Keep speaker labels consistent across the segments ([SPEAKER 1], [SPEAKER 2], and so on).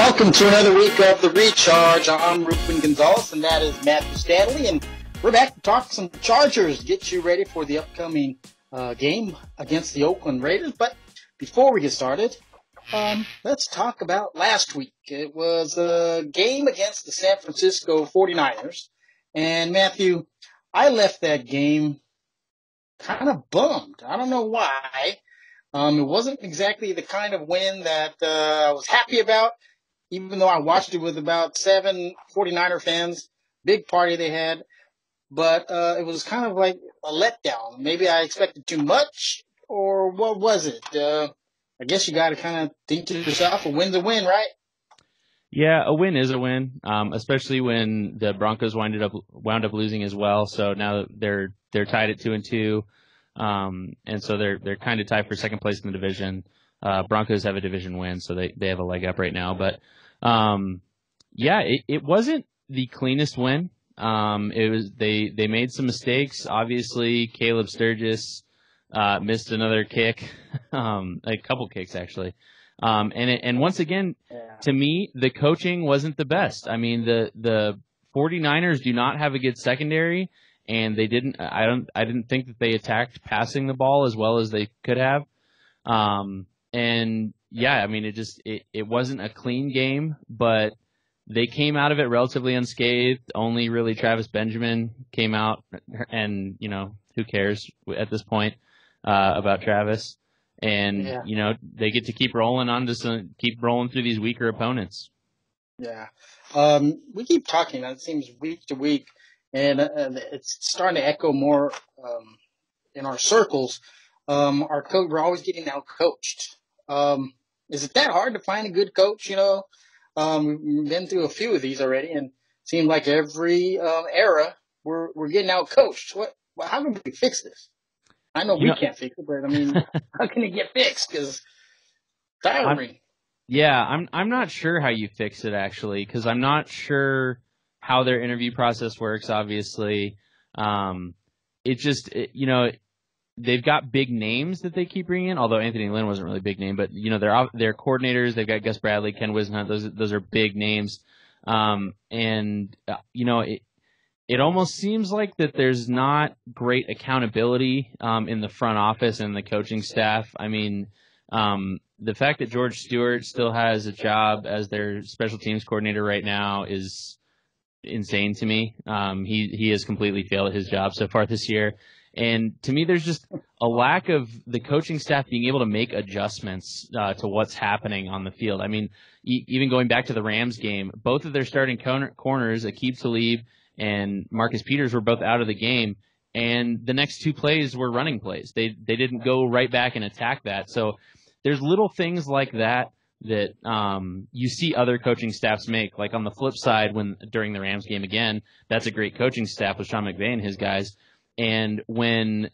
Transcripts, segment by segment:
[SPEAKER 1] Welcome to another week of the ReCharge. I'm Ruben Gonzalez, and that is Matthew Stanley, and we're back to talk some Chargers, get you ready for the upcoming game against the Oakland Raiders. But before we get started, let's talk about last week. It was a game against the San Francisco 49ers, and Matthew, I left that game kind of bummed. I don't know why. It wasn't exactly the kind of win that I was happy about, even though I watched it with about 7 49er fans. Big party they had. But it was kind of like a letdown. Maybe I expected too much, or what was it? I guess you got to kind of think to yourself, a win's a win, right?
[SPEAKER 2] Yeah, a win is a win, especially when the Broncos wound up losing as well. So now they're tied at 2-2. And so they're kind of tied for second place in the division. Broncos have a division win, so they have a leg up right now. But, it wasn't the cleanest win. It was, they made some mistakes. Obviously, Caleb Sturgis, missed another kick, a couple kicks actually. And once again, to me, the coaching wasn't the best. I mean, the 49ers do not have a good secondary. And I didn't think that they attacked passing the ball as well as they could have. It wasn't a clean game, but they came out of it relatively unscathed. Only really Travis Benjamin came out, and, who cares at this point, about Travis. And, they get to keep rolling through these weaker opponents.
[SPEAKER 1] Yeah. We keep talking, it seems week to week. And it's starting to echo more in our circles. We're always getting out-coached. Is it that hard to find a good coach? We've been through a few of these already, and it seems like every era we're getting out-coached. How can we fix this? I know we can't fix it, but I mean, how can it get fixed? Because tiring.
[SPEAKER 2] I'm not sure how you fix it actually, because I'm not sure how their interview process works, obviously. They've got big names that they keep bringing in, although Anthony Lynn wasn't really a big name, but, they're coordinators. They've got Gus Bradley, Ken Whisenhunt. Those are big names. It almost seems like that there's not great accountability in the front office and the coaching staff. I mean, the fact that George Stewart still has a job as their special teams coordinator right now is insane to me. He has completely failed at his job so far this year. And to me, there's just a lack of the coaching staff being able to make adjustments to what's happening on the field. I mean, even going back to the Rams game, both of their starting corners, Aqib Talib and Marcus Peters, were both out of the game. And the next two plays were running plays. They didn't go right back and attack that. So there's little things like that you see other coaching staffs make. Like on the flip side, during the Rams game again, that's a great coaching staff with Sean McVay and his guys. And when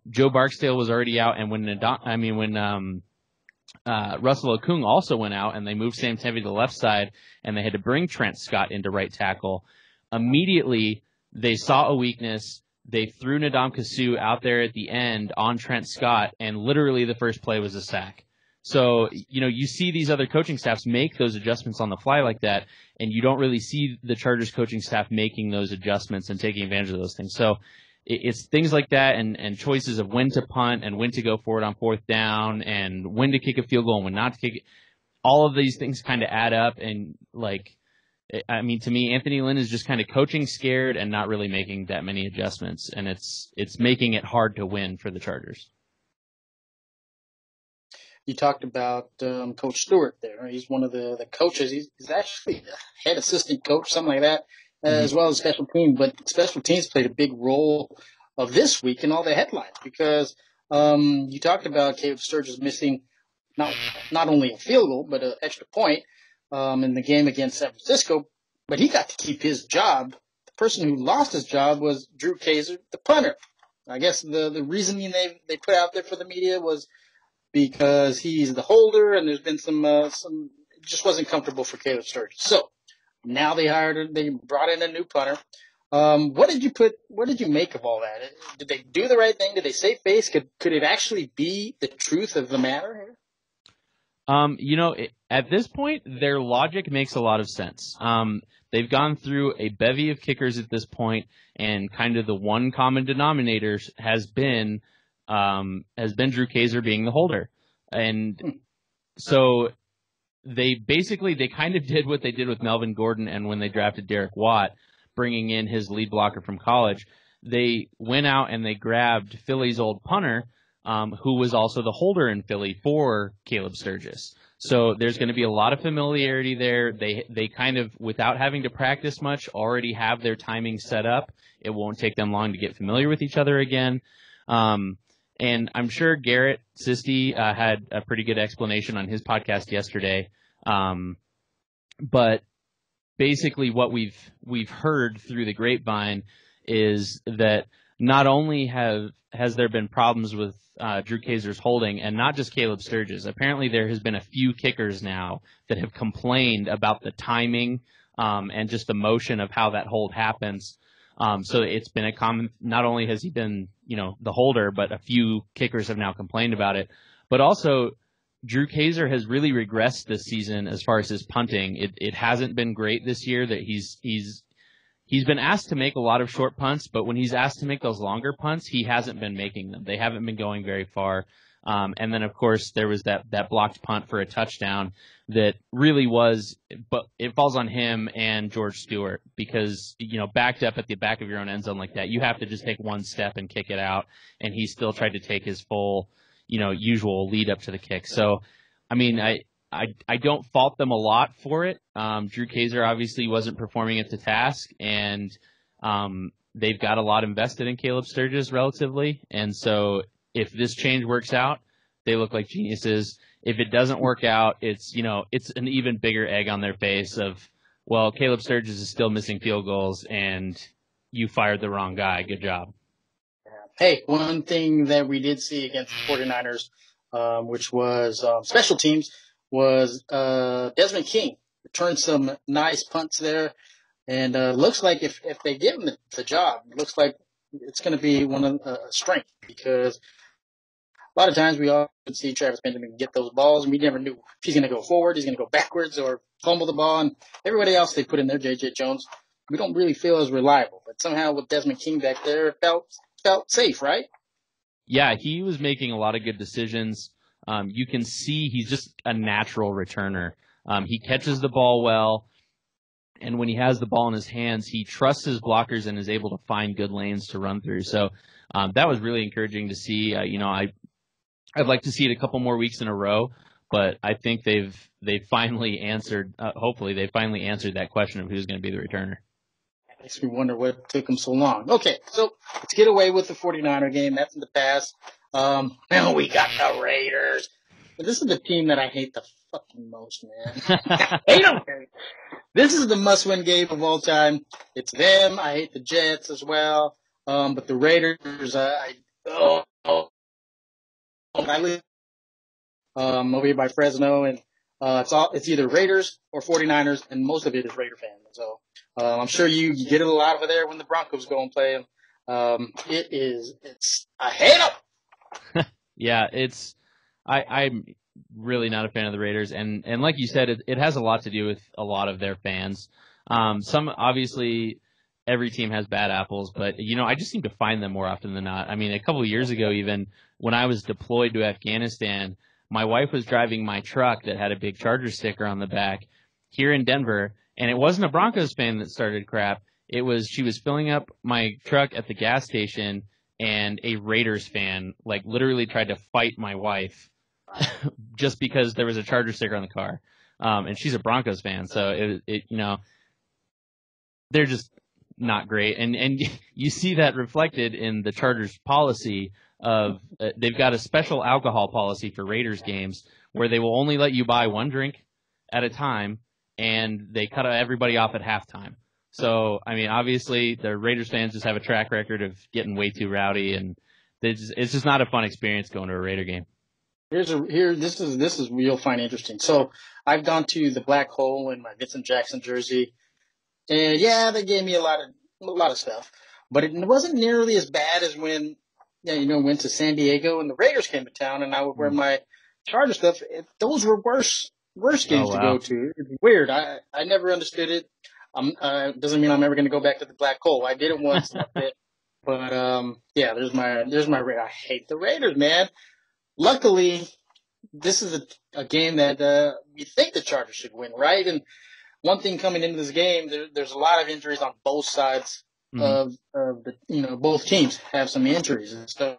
[SPEAKER 2] Joe Barksdale was already out, and when Russell Okung also went out, and they moved Sam Tevi to the left side, and they had to bring Trent Scott into right tackle, immediately they saw a weakness. They threw Ndamukong Suh out there at the end on Trent Scott, and literally the first play was a sack. So, you see these other coaching staffs make those adjustments on the fly like that, and you don't really see the Chargers coaching staff making those adjustments and taking advantage of those things. So it's things like that, and choices of when to punt and when to go for it on fourth down and when to kick a field goal and when not to kick it. All of these things kind of add up, and to me, Anthony Lynn is just kind of coaching scared and not really making that many adjustments, and it's making it hard to win for the Chargers.
[SPEAKER 1] You talked about Coach Stewart there. He's one of the coaches. He's actually the head assistant coach, something like that, as well as special teams. But special teams played a big role of this week in all the headlines, because you talked about Caleb Sturgis missing not only a field goal, but an extra point in the game against San Francisco. But he got to keep his job. The person who lost his job was Drew Kaser, the punter. I guess the reasoning they put out there for the media was because he's the holder, and there's been some it just wasn't comfortable for Caleb Sturgis. So now they brought in a new punter. What did you make of all that? Did they do the right thing? Did they save face? Could it actually be the truth of the matter here?
[SPEAKER 2] At this point, their logic makes a lot of sense. They've gone through a bevy of kickers at this point, and kind of the one common denominator has been Drew Kaser being the holder. And so they kind of did what they did with Melvin Gordon and when they drafted Derek Watt, bringing in his lead blocker from college. They went out and they grabbed Philly's old punter, who was also the holder in Philly for Caleb Sturgis. So there's going to be a lot of familiarity there. They kind of, without having to practice much, already have their timing set up. It won't take them long to get familiar with each other again. And I'm sure Garrett Sisti had a pretty good explanation on his podcast yesterday. But basically what we've heard through the grapevine is that not only has there been problems with Drew Kaser's holding, and not just Caleb Sturgis. Apparently there has been a few kickers now that have complained about the timing and just the motion of how that hold happens. So it's been a common, not only has he been, the holder, but a few kickers have now complained about it. But also, Drew Kaser has really regressed this season as far as his punting. It hasn't been great this year. That he's been asked to make a lot of short punts, but when he's asked to make those longer punts, he hasn't been making them. They haven't been going very far. And then, of course, there was that blocked punt for a touchdown that really was, but it falls on him and George Stewart because, backed up at the back of your own end zone like that, you have to just take one step and kick it out. And he still tried to take his full, usual lead up to the kick. So, I mean, I don't fault them a lot for it. Drew Kaser obviously wasn't performing at the task, and they've got a lot invested in Caleb Sturgis relatively. And so if this change works out, they look like geniuses. If it doesn't work out, it's an even bigger egg on their face of, well, Caleb Sturgis is still missing field goals, and you fired the wrong guy. Good job.
[SPEAKER 1] Hey, one thing that we did see against the 49ers, which was special teams, was Desmond King returned some nice punts there. And looks like if they give him the job, it looks like it's going to be one of strength, because a lot of times we all see Travis Benjamin get those balls, and we never knew if he's going to go forward, he's going to go backwards, or fumble the ball. And everybody else they put in there, J.J. Jones, we don't really feel as reliable. But somehow with Desmond King back there, it felt safe, right?
[SPEAKER 2] Yeah, he was making a lot of good decisions. You can see he's just a natural returner. He catches the ball well, and when he has the ball in his hands, he trusts his blockers and is able to find good lanes to run through. So that was really encouraging to see. I'd like to see it a couple more weeks in a row, but I think they've finally answered. Hopefully, they finally answered that question of who's going to be the returner.
[SPEAKER 1] Makes me wonder what took them so long. Okay, so let's get away with the 49er game. That's in the past. Now we got the Raiders. But this is the team that I hate the fucking most, man. I hate them. This is the must-win game of all time. It's them. I hate the Jets as well. But the Raiders, I live over here by Fresno, and it's either Raiders or 49ers, and most of it is Raider fans. So I'm sure you get it a lot over there when the Broncos go and play them. I hate them.
[SPEAKER 2] Yeah, I'm really not a fan of the Raiders, and like you said, it has a lot to do with a lot of their fans. Some, obviously, every team has bad apples, but I just seem to find them more often than not. I mean, a couple of years ago, even when I was deployed to Afghanistan, my wife was driving my truck that had a big Charger sticker on the back here in Denver, and it wasn't a Broncos fan that started crap. She was filling up my truck at the gas station, and a Raiders fan literally tried to fight my wife just because there was a Charger sticker on the car. And she's a Broncos fan, so they're just not great. And you see that reflected in the Chargers policy of they've got a special alcohol policy for Raiders games where they will only let you buy one drink at a time, and they cut everybody off at halftime. So, I mean, obviously, the Raiders fans just have a track record of getting way too rowdy, and it's just not a fun experience going to a Raider game.
[SPEAKER 1] This is what you'll find interesting. So, I've gone to the Black Hole in my Vincent Jackson jersey, and yeah, they gave me a lot of stuff, but it wasn't nearly as bad as when went to San Diego and the Raiders came to town, and I would wear my Charger stuff, those were worse games to go to. It's weird. I never understood it. Doesn't mean I'm ever going to go back to the black hole. I did it once, and that's it. But yeah, there's my. I hate the Raiders, man. Luckily, this is a game that we think the Chargers should win, right? And one thing coming into this game, there's a lot of injuries on both sides of the, both teams have some injuries, and so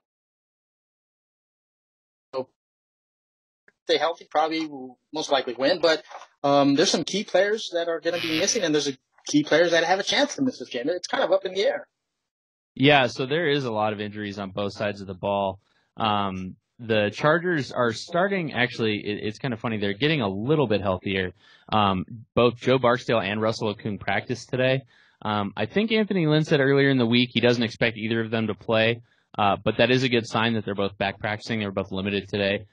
[SPEAKER 1] stay healthy, probably will most likely win. But there's some key players that are going to be missing, and there's key players that have a chance to miss this game. It's kind of up in the air.
[SPEAKER 2] Yeah, so there is a lot of injuries on both sides of the ball. The Chargers are starting, actually, it's kind of funny, they're getting a little bit healthier. Both Joe Barksdale and Russell Okung practiced today. I think Anthony Lynn said earlier in the week he doesn't expect either of them to play, but that is a good sign that they're both back practicing. They were both limited today.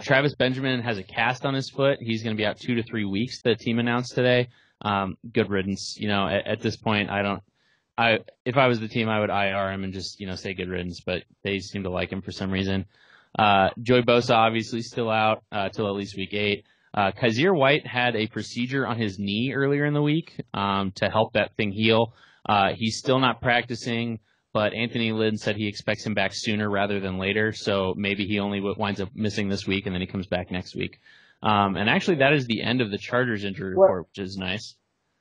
[SPEAKER 2] Travis Benjamin has a cast on his foot. He's going to be out 2 to 3 weeks, the team announced today. Good riddance. At this point, if I was the team, I would IR him and just, say good riddance, but they seem to like him for some reason. Joey Bosa obviously still out till at least week 8. Kaiser White had a procedure on his knee earlier in the week to help that thing heal. He's still not practicing, but Anthony Lynn said he expects him back sooner rather than later, so maybe he only winds up missing this week and then he comes back next week. And actually, that is the end of the Chargers injury report, which is nice.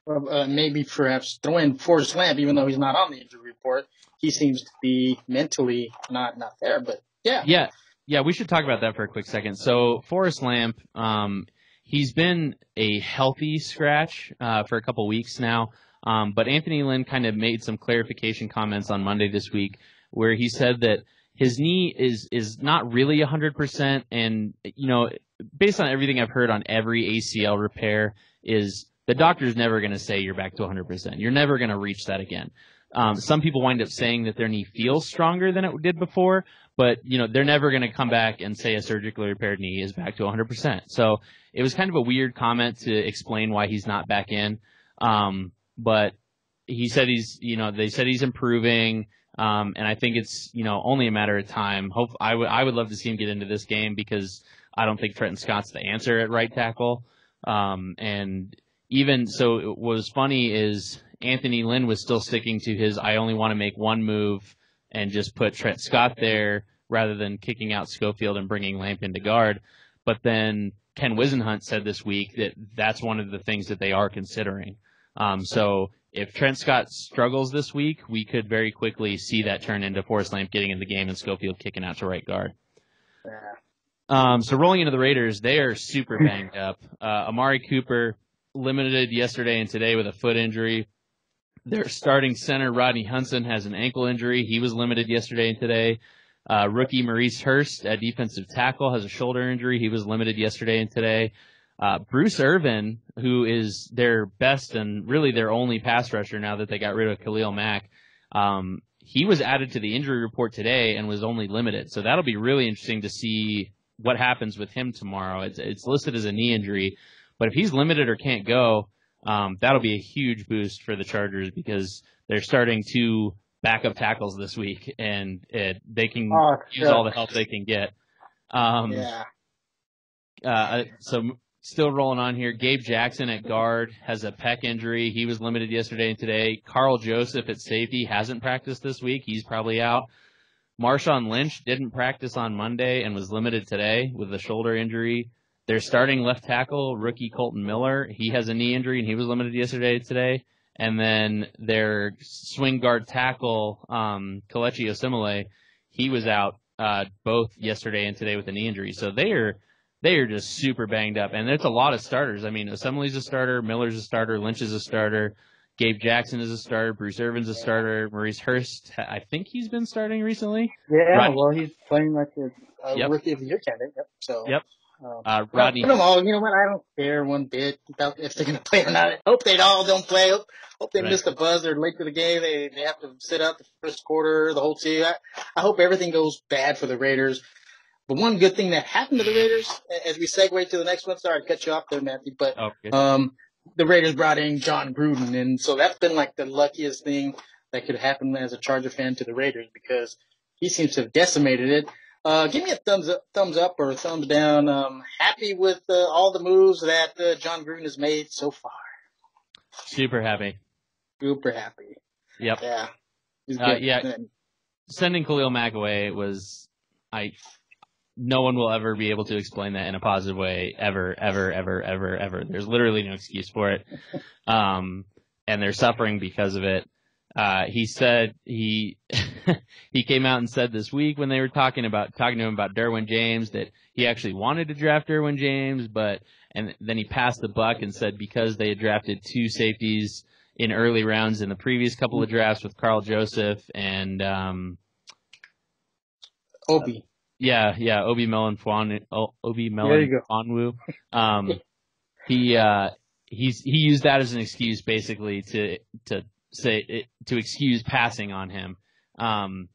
[SPEAKER 1] Maybe perhaps throw in Forrest Lamp, even though he's not on the injury report. He seems to be mentally not there, but yeah.
[SPEAKER 2] Yeah, we should talk about that for a quick second. So Forrest Lamp, he's been a healthy scratch for a couple weeks now, but Anthony Lynn kind of made some clarification comments on Monday this week where he said that his knee is not really 100%, and based on everything I've heard on every ACL repair, is the doctor's never going to say you're back to 100%. You're never going to reach that again. Some people wind up saying that their knee feels stronger than it did before, but they're never going to come back and say a surgically repaired knee is back to 100%. So it was kind of a weird comment to explain why he's not back in. But he said they said he's improving. And I think it's, only a matter of time. I would love to see him get into this game because I don't think Trenton Scott's the answer at right tackle. And even so, what was funny is Anthony Lynn was still sticking to his, I only want to make one move and just put Trent Scott there rather than kicking out Schofield and bringing Lamp into guard. But then Ken Wisenhunt said this week that that's one of the things that they are considering. So if Trent Scott struggles this week, we could very quickly see that turn into Forrest Lamp getting in the game and Schofield kicking out to right guard.
[SPEAKER 1] Yeah.
[SPEAKER 2] So rolling into the Raiders, they are super banged up. Amari Cooper limited yesterday and today with a foot injury. Their starting center, Rodney Hudson, has an ankle injury. He was limited yesterday and today. Rookie Maurice Hurst at defensive tackle has a shoulder injury. He was limited yesterday and today. Bruce Irvin, who is their best and really their only pass rusher now that they got rid of Khalil Mack, he was added to the injury report today and was only limited. So that'll be really interesting to see what happens with him tomorrow. It's listed as a knee injury, but if he's limited or can't go, that'll be a huge boost for the Chargers because they're starting 2 backup tackles this week, and they can use all the help they can get. So still rolling on here. Gabe Jackson at guard has a pec injury. He was limited yesterday and today. Carl Joseph at safety hasn't practiced this week. He's probably out. Marshawn Lynch didn't practice on Monday and was limited today with a shoulder injury. Their starting left tackle, rookie Colton Miller, he has a knee injury, and he was limited yesterday and today. And then their swing guard tackle, Kelechi Osemele, he was out both yesterday and today with a knee injury. So they are just super banged up. And it's a lot of starters. I mean, Osemele's a starter, Miller's a starter, Lynch is a starter, Gabe Jackson is a starter, Bruce Irvin's a starter, Maurice Hurst, I think he's been starting recently.
[SPEAKER 1] Yeah, well, he's playing like a rookie of the year candidate. Yep. So.
[SPEAKER 2] Yep. Rodney.
[SPEAKER 1] Put them all. You know what? I don't care one bit about if they're going to play or not. I hope they all don't play. Hope they miss the buzzer late to the game. They have to sit out the first quarter, the whole team. I hope everything goes bad for the Raiders. But one good thing that happened to the Raiders, as we segue to the next one, sorry to cut you off there, Matthew, but the Raiders brought in John Gruden, and so that's been like the luckiest thing that could happen as a Charger fan to the Raiders because he seems to have decimated it. Give me a thumbs up or a thumbs down. Happy with all the moves that John Gruden has made so far.
[SPEAKER 2] Super happy.
[SPEAKER 1] Super happy.
[SPEAKER 2] Yep.
[SPEAKER 1] Yeah. He's good.
[SPEAKER 2] Yeah. Sending Khalil Mack away was, no one will ever be able to explain that in a positive way ever. There's literally no excuse for it. And they're suffering because of it. He said he came out and said this week when they were talking to him about Derwin James that he actually wanted to draft Derwin James, and then he passed the buck and said because they had drafted 2 safeties in early rounds in the previous couple of drafts with Carl Joseph and
[SPEAKER 1] Obi.
[SPEAKER 2] Obi Melanfonwu. He used that as an excuse basically to excuse passing on him. John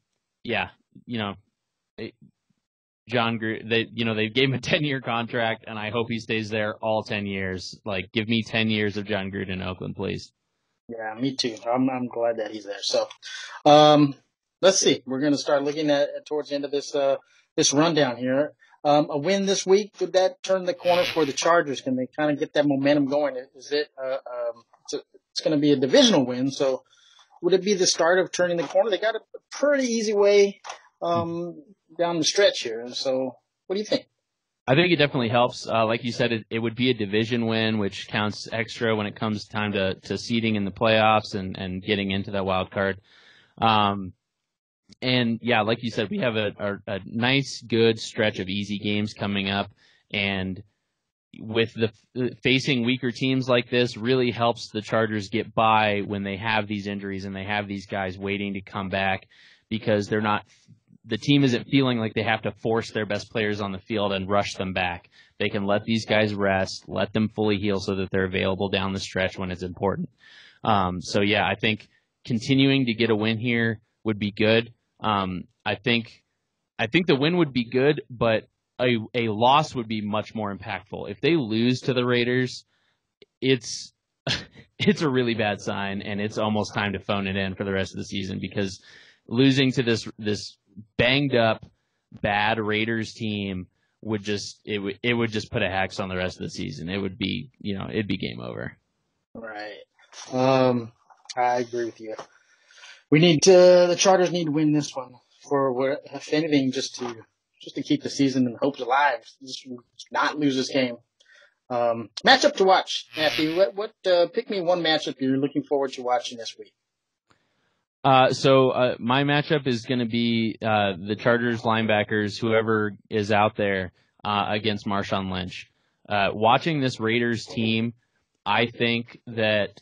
[SPEAKER 2] Gruden, they gave him a 10-year contract, and I hope he stays there all 10 years. Like, give me 10 years of John Gruden in Oakland, please.
[SPEAKER 1] Yeah, me too. I'm glad that he's there. So, let's see. We're going to start looking at towards the end of this rundown here. A win this week, would that turn the corner for the Chargers? Can they kind of get that momentum going? Is it it's going to be a divisional win, so would it be the start of turning the corner? They got a pretty easy way down the stretch here. So what do you think?
[SPEAKER 2] I think it definitely helps. Like you said, it would be a division win, which counts extra when it comes time to seeding in the playoffs and getting into that wild card. And yeah, like you said, we have a nice, good stretch of easy games coming up, and with facing weaker teams like this really helps the Chargers get by when they have these injuries and they have these guys waiting to come back because the team isn't feeling like they have to force their best players on the field and rush them back. They can let these guys rest, let them fully heal so that they're available down the stretch when it's important. So yeah, I think continuing to get a win here would be good. I think the win would be good, but a loss would be much more impactful. If they lose to the Raiders, it's a really bad sign, and it's almost time to phone it in for the rest of the season because losing to this banged up, bad Raiders team would just put a hex on the rest of the season. It would be, it'd be game over.
[SPEAKER 1] Right. I agree with you. The Chargers need to win this one for, if anything, just to keep the season and hopes alive. Just not lose this game. Matchup to watch, Matthew. Pick me one matchup you're looking forward to watching this week.
[SPEAKER 2] So my matchup is going to be the Chargers linebackers, whoever is out there, against Marshawn Lynch. Watching this Raiders team, I think that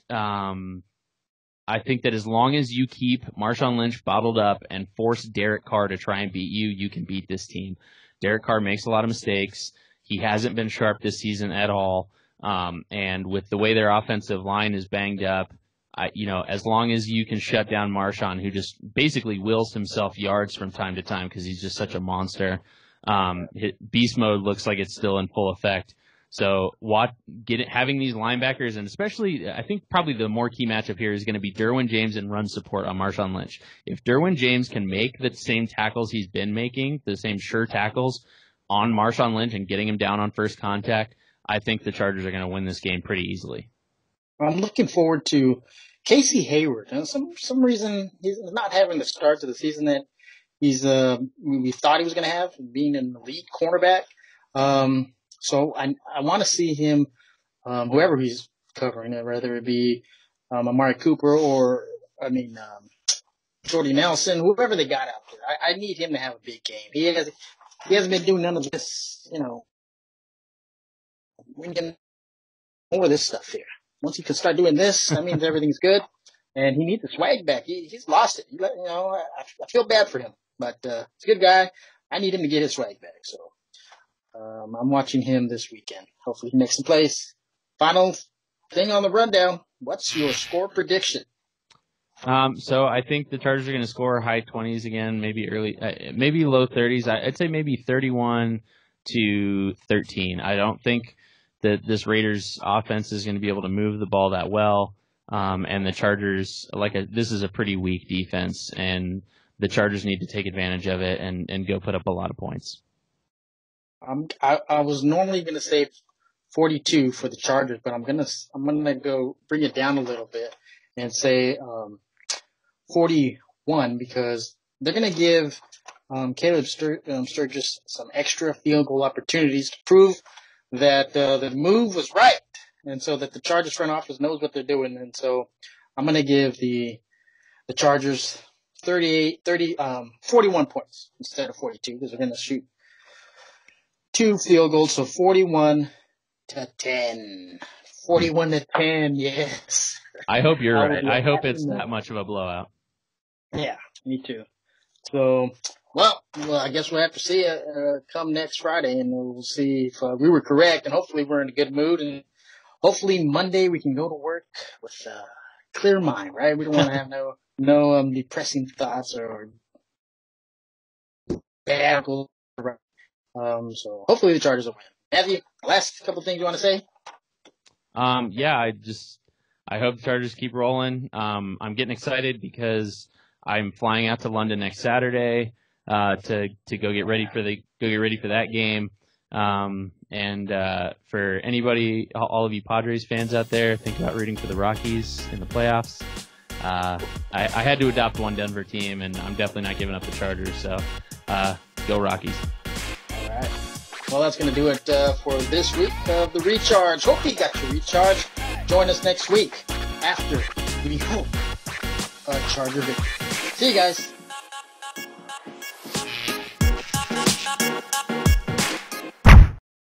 [SPEAKER 2] as long as you keep Marshawn Lynch bottled up and force Derek Carr to try and beat you, you can beat this team. Derek Carr makes a lot of mistakes. He hasn't been sharp this season at all. And with the way their offensive line is banged up, as long as you can shut down Marshawn, who just basically wills himself yards from time to time because he's just such a monster, beast mode looks like it's still in full effect. So having these linebackers, and especially I think probably the more key matchup here is going to be Derwin James and run support on Marshawn Lynch. If Derwin James can make the same tackles he's been making, the same sure tackles on Marshawn Lynch and getting him down on first contact, I think the Chargers are going to win this game pretty easily.
[SPEAKER 1] I'm looking forward to Casey Hayward. And some reason he's not having the start to the season that we thought he was going to have, being an elite cornerback. So I want to see him, whoever he's covering it, whether it be Amari Cooper or Jordy Nelson, whoever they got out there. I need him to have a big game. He hasn't been doing none of this, we can more of this stuff here. Once he can start doing this, that means everything's good. And he needs the swag back. He's lost it. I feel bad for him, but he's a good guy. I need him to get his swag back. So I'm watching him this weekend. Hopefully he makes some plays. Final thing on the rundown. What's your score prediction?
[SPEAKER 2] So I think the Chargers are going to score high 20s again, maybe low 30s. I'd say maybe 31-13. I don't think that this Raiders offense is going to be able to move the ball that well. And the Chargers, this is a pretty weak defense, and the Chargers need to take advantage of it and go put up a lot of points.
[SPEAKER 1] I was normally going to say 42 for the Chargers, but I'm gonna go bring it down a little bit and say 41 because they're going to give Caleb Sturgis some extra field goal opportunities to prove that the move was right, and so that the Chargers front office knows what they're doing. And so I'm going to give the Chargers 41 points instead of 42 because they're going to shoot 2 field goals, so 41-10. 41-10, yes.
[SPEAKER 2] I hope you're right. I hope it's that much of a blowout.
[SPEAKER 1] Yeah, me too. So, well, I guess we'll have to see come next Friday, and we'll see if we were correct, and hopefully we're in a good mood, and hopefully Monday we can go to work with a clear mind, right? We don't want to have no depressing thoughts or bad. So hopefully the Chargers will win. Matthew, last couple things you want to say?
[SPEAKER 2] Yeah, I hope the Chargers keep rolling. I'm getting excited because I'm flying out to London next Saturday to go get ready for that game. And for anybody, all of you Padres fans out there, think about rooting for the Rockies in the playoffs. I had to adopt one Denver team, and I'm definitely not giving up the Chargers. So go Rockies!
[SPEAKER 1] All right. Well, that's going to do it for this week of the Recharge. Hope you got your recharge. Join us next week after we hope a Charger victory. See you guys.